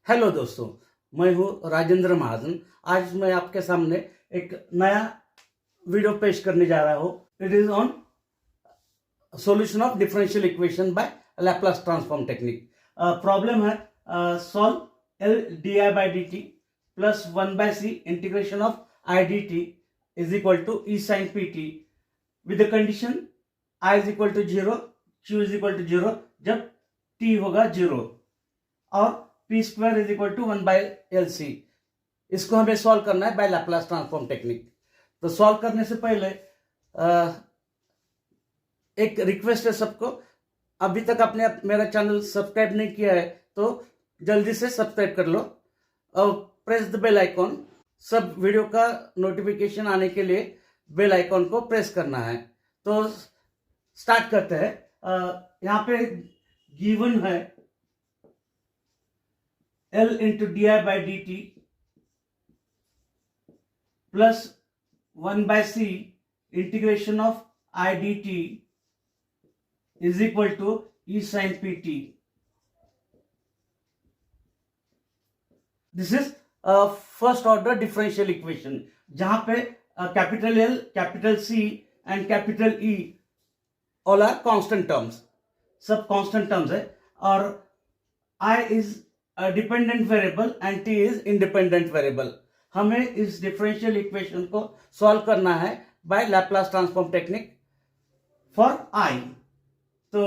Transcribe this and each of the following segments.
Hello दोस्तों, मैं हूं राजेंद्र महाजन। आज मैं आपके सामने एक नया वीडियो पेश करने जा रहा हूं। It is on solution of differential equation by Laplace transform technique. Problem है solve L D I by D T plus 1/c integration of I D T is equal to E sine P T with the condition I is equal to 0, Q is equal to 0 जब T होगा 0 और P square is equal to 1/LC। इसको हमें solve करना है by Laplace transform technique. तो solve करने से पहले एक रिक्वेस्ट है सबको, अभी तक आपने मेरा चैनल सब्सक्राइब नहीं किया है तो जल्दी से सब्सक्राइब कर लो और प्रेस द बेल आइकॉन। सब वीडियो का नोटिफिकेशन आने के लिए बेल आइकॉन को प्रेस करना है। तो स्टार्ट करते हैं। यहाँ पे गिवन है L into di by dt plus 1/c integration of I dt is equal to E sin pt. This is a first order differential equation जहां पे capital L, capital C and capital E all are constant terms, सब constant terms है और I is dependent variable and T is independent variable. हमें इस differential equation को solve करना है by Laplace transform technique for I. तो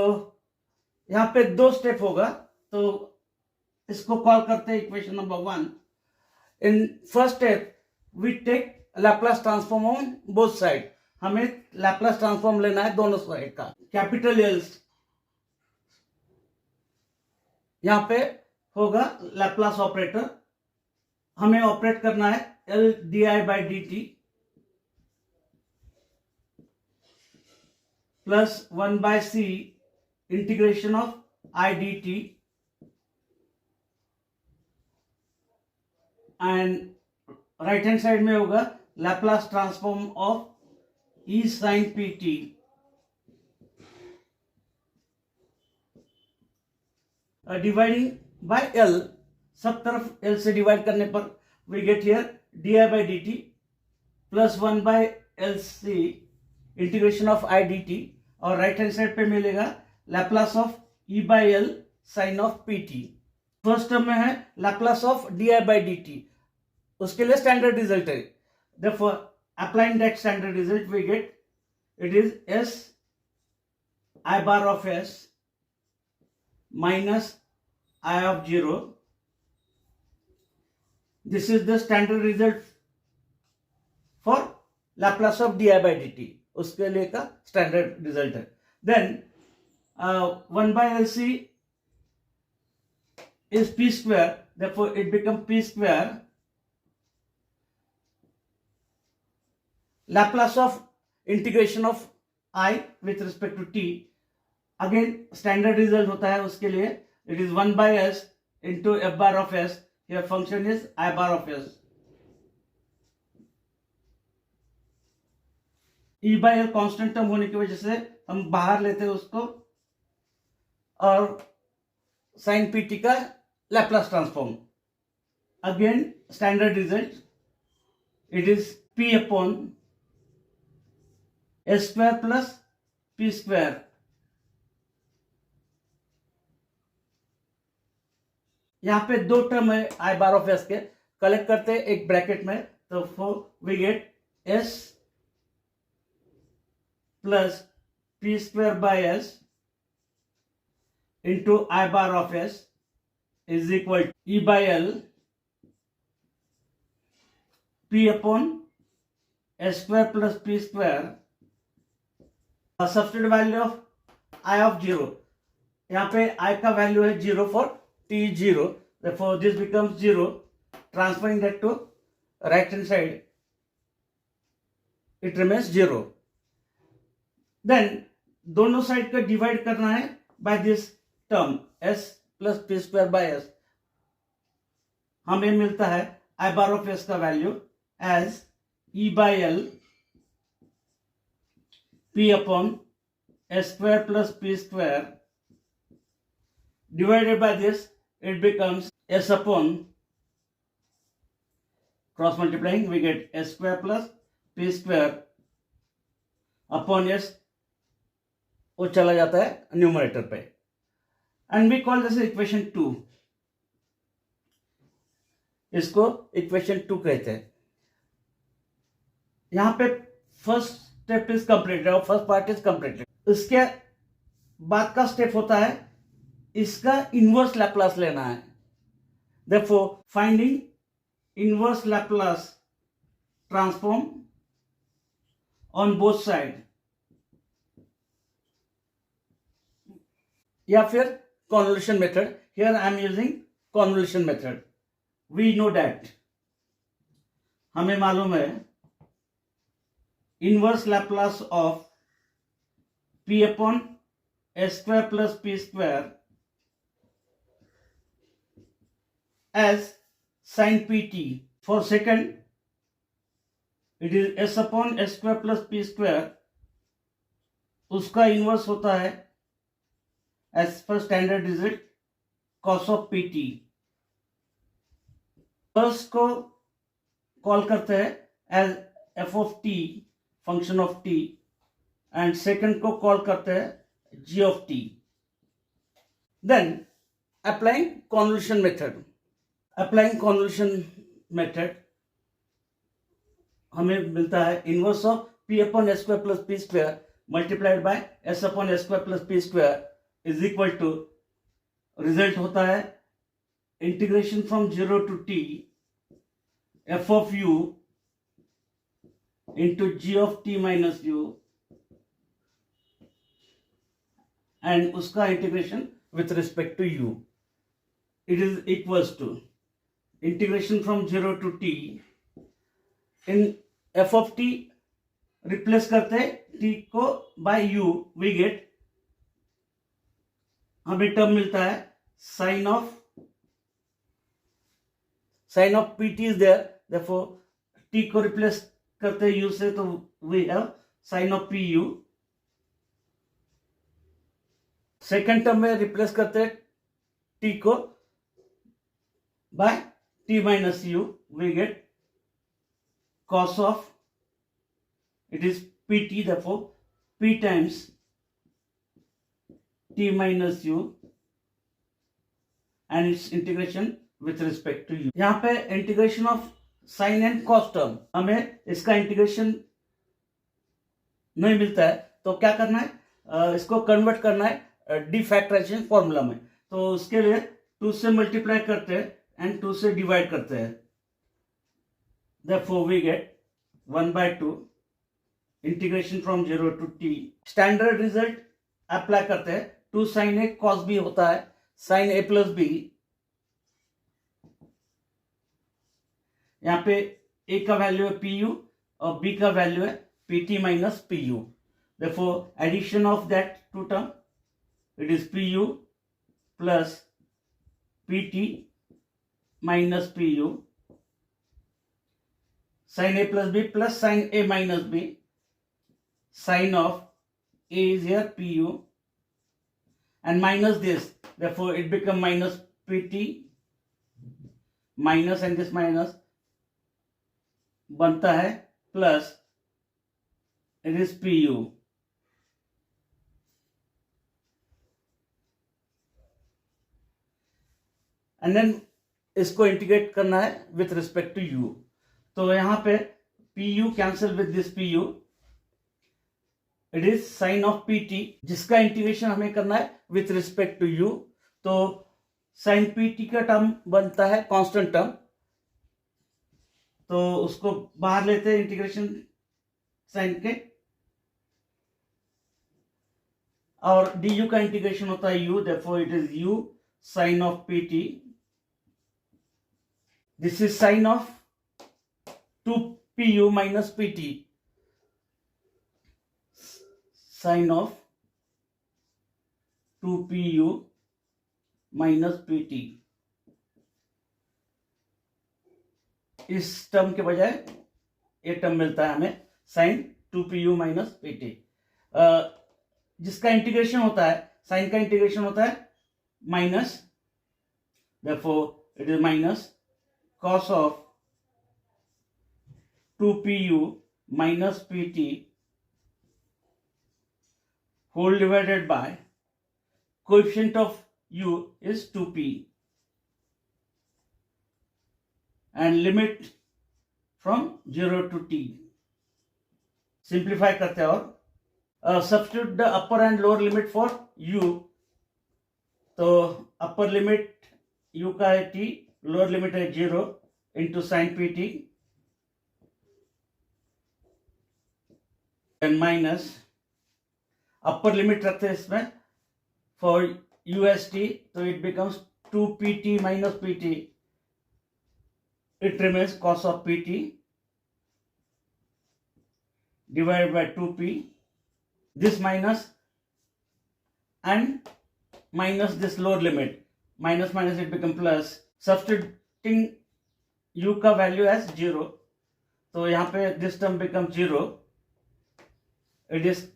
यहाँ पे 2 स्टेप होगा, तो इसको कॉल करते हैं equation number 1। In first step we take Laplace transform on both side. हमें लैप्लास ट्रांसफॉर्म लेना है दोनों साइड का। कैपिटल एल यहाँ पे होगा लैप्लास ऑपरेटर, हमें ऑपरेट करना है L D I by D T plus 1/c integration of I D T and right hand side में होगा Laplace transform of E sine P T dividing by L। सब तरफ L से divide करने पर we get here D I by D T plus 1/LC integration of I D T और right hand side पे मिलेगा Laplace of E by L sine of P T. First term में है Laplace of D I by D T, उसके लिए standard result है। therefore applying that standard result we get it is S I bar of S minus I of 0. This is the standard result for Laplace of di by dt. उसके लिए का standard result है। Then 1/LC is p square, therefore it become p square Laplace of integration of I with respect to t। Again standard result होता है उसके लिए, it is 1/s into f bar of s. Here function is I bar of s. E by L constant term होने की वजह से हम बाहर लेते हैं उसको और साइन पी टी का Laplace transform. Again standard result it is p upon s square plus p square. यहाँ पे 2 टर्म है आई बार ऑफ एस के, कलेक्ट करते हैं एक ब्रैकेट में, तो we get S plus P square by S into I bar of S is equal E by L P upon S square plus P square. Substitute value of I of 0, यहाँ पे आई का value है 0 for t0, therefore this becomes 0. Transferring that to right hand side, it remains 0. Then दोनों side का divide करना है by this term s plus p square by s। हमें मिलता है I bar of s का value as e by l p upon s square plus p square divided by this it becomes s upon cross multiplying, we get s square plus p square upon s, वो चला जाता है numerator पे, and we call this equation 2. इसको equation 2 कहते हैं. यहां पे फर्स्ट स्टेप इज कंप्लीटेड और फर्स्ट पार्ट इज कंप्लीटेड. इसके बाद का स्टेप होता है इसका इनवर्स लैप्लास लेना है. Therefore finding inverse Laplace transform on both side, या फिर convolution method. Here I am using convolution method. We know that, हमें मालूम है inverse Laplace of p upon s square plus p square as sin pt. For second, it is s upon s square plus p square. उसका इनवर्स होता है as per standard result cos of pt. First को call करते हैं as f of t function of t, and second को call करते हैं g of t. Then applying convolution method. Applying convolution method हमें मिलता है inverse of p upon s square plus p square multiplied by s upon s square plus p square is equal to, result होता है integration from 0 to t f of u into g of t minus u, and उसका integration with respect to u. It is equals to integration from 0 to t. in f of t replace करते हैं t को by u, we get, हमें term मिलता है sin of pt is there, therefore t को replace करते हैं u से, तो we have sin of pu. Second term में रिप्लेस करते हैं t को by t minus u, we get cos of, it is pt, therefore p times t minus u and its integration with respect to u. यहाँ पे integration of sine and cos term, हमें इसका integration नहीं मिलता है, तो क्या करना है, इसको कन्वर्ट करना है डिफैक्टराइजेशन फॉर्मूला में. तो उसके लिए 2 से मल्टीप्लाई करते हैं एंड 2 से डिवाइड करते हैं. Therefore we get 1/2 integration from 0 to t. Standard result apply करते हैं. 2 sin a cos b होता है sin a प्लस b. यहाँ पे a का वैल्यू है pu और b का वैल्यू है pt minus pu. Therefore addition of that two term, it is pu plus pt minus pu, sin a plus b plus sin a minus b, sin of a is here pu and minus this, therefore it become minus pt minus, and this minus बनता है plus, it is pu. And then इसको integrate करना है with respect to u. तो यहां पे pu cancel with this pu, it is sine of pt, जिसका integration हमें करना है विथ रिस्पेक्ट टू u. तो साइन pt का टर्म बनता है कांस्टेंट टर्म, तो उसको बाहर लेते हैं इंटीग्रेशन साइन के, और du का इंटीग्रेशन होता है u, therefore it is u sin of pt. This is sin of 2pu minus pt, sin of 2pu minus pt. इस टर्म के बजाय ये टर्म मिलता है हमें sin 2pu minus pt, जिसका इंटीग्रेशन होता है, साइन का इंटीग्रेशन होता है minus Therefore, it is minus cos of 2pu minus pt whole divided by coefficient of u is 2p and limit from 0 to t. Simplify करते हैं और substitute the upper and lower limit for u. तो upper limit u का है t, lower limit है 0 into sin pt and minus upper limit रखते हैं इसमें for ust, so it becomes 2pt minus pt. It remains cos of pt divided by 2p. This minus and minus this lower limit. Minus minus it becomes plus. Substituting u का value as 0. तो यहाँ पे this term becomes 0. It is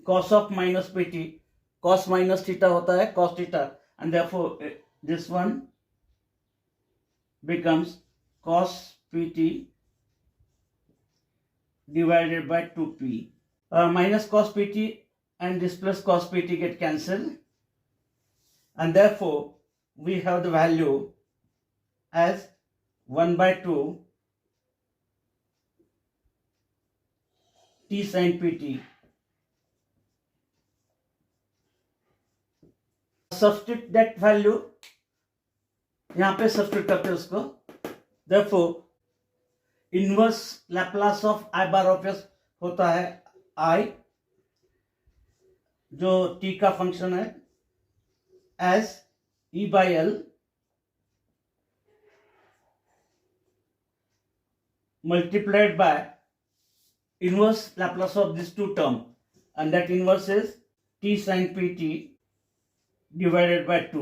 cos of minus pt. Cos minus theta होता है cos theta, and therefore this one becomes cos pt divided by 2p. Minus cos pt and this plus cos pt get cancelled, and therefore we have the value as 1 by 2 t sin pt. Substitute that value, यहाँ पे substitute करते हैं उसको. Therefore inverse Laplace of I bar of s होता है I, जो t का function है, as e by l multiplied by inverse Laplace of these two terms, and that inverse is t sin pt divided by 2.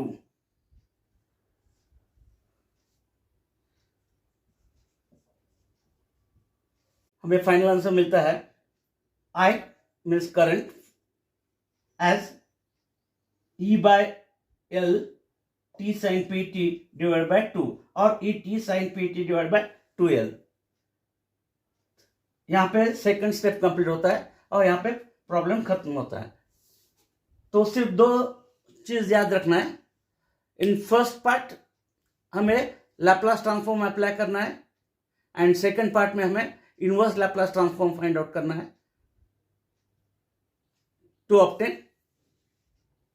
हमें final answer मिलता है I means current as E by L t sin pt divided by 2 और E t sin pt divided by 2L. यहाँ पे second step complete होता है और यहाँ पे प्रॉब्लम खत्म होता है. तो सिर्फ दो चीज याद रखना है. इन फर्स्ट पार्ट हमें लैप्लास ट्रांसफॉर्म अप्लाई करना है, एंड सेकंड पार्ट में हमें inverse Laplace transform find out करना है टू ऑब्टेन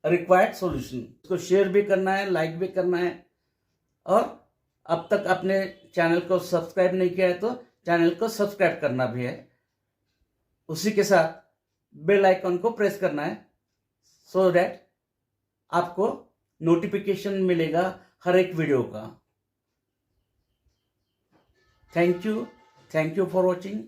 रिक्वायर्ड सॉल्यूशन. इसको शेयर भी करना है, लाइक भी करना है, और अब तक अपने चैनल को सब्सक्राइब नहीं किया है तो चैनल को सब्सक्राइब करना भी है. उसी के साथ बेल आइकन को प्रेस करना है सो दैट आपको नोटिफिकेशन मिलेगा हर एक वीडियो का. Thank you for watching.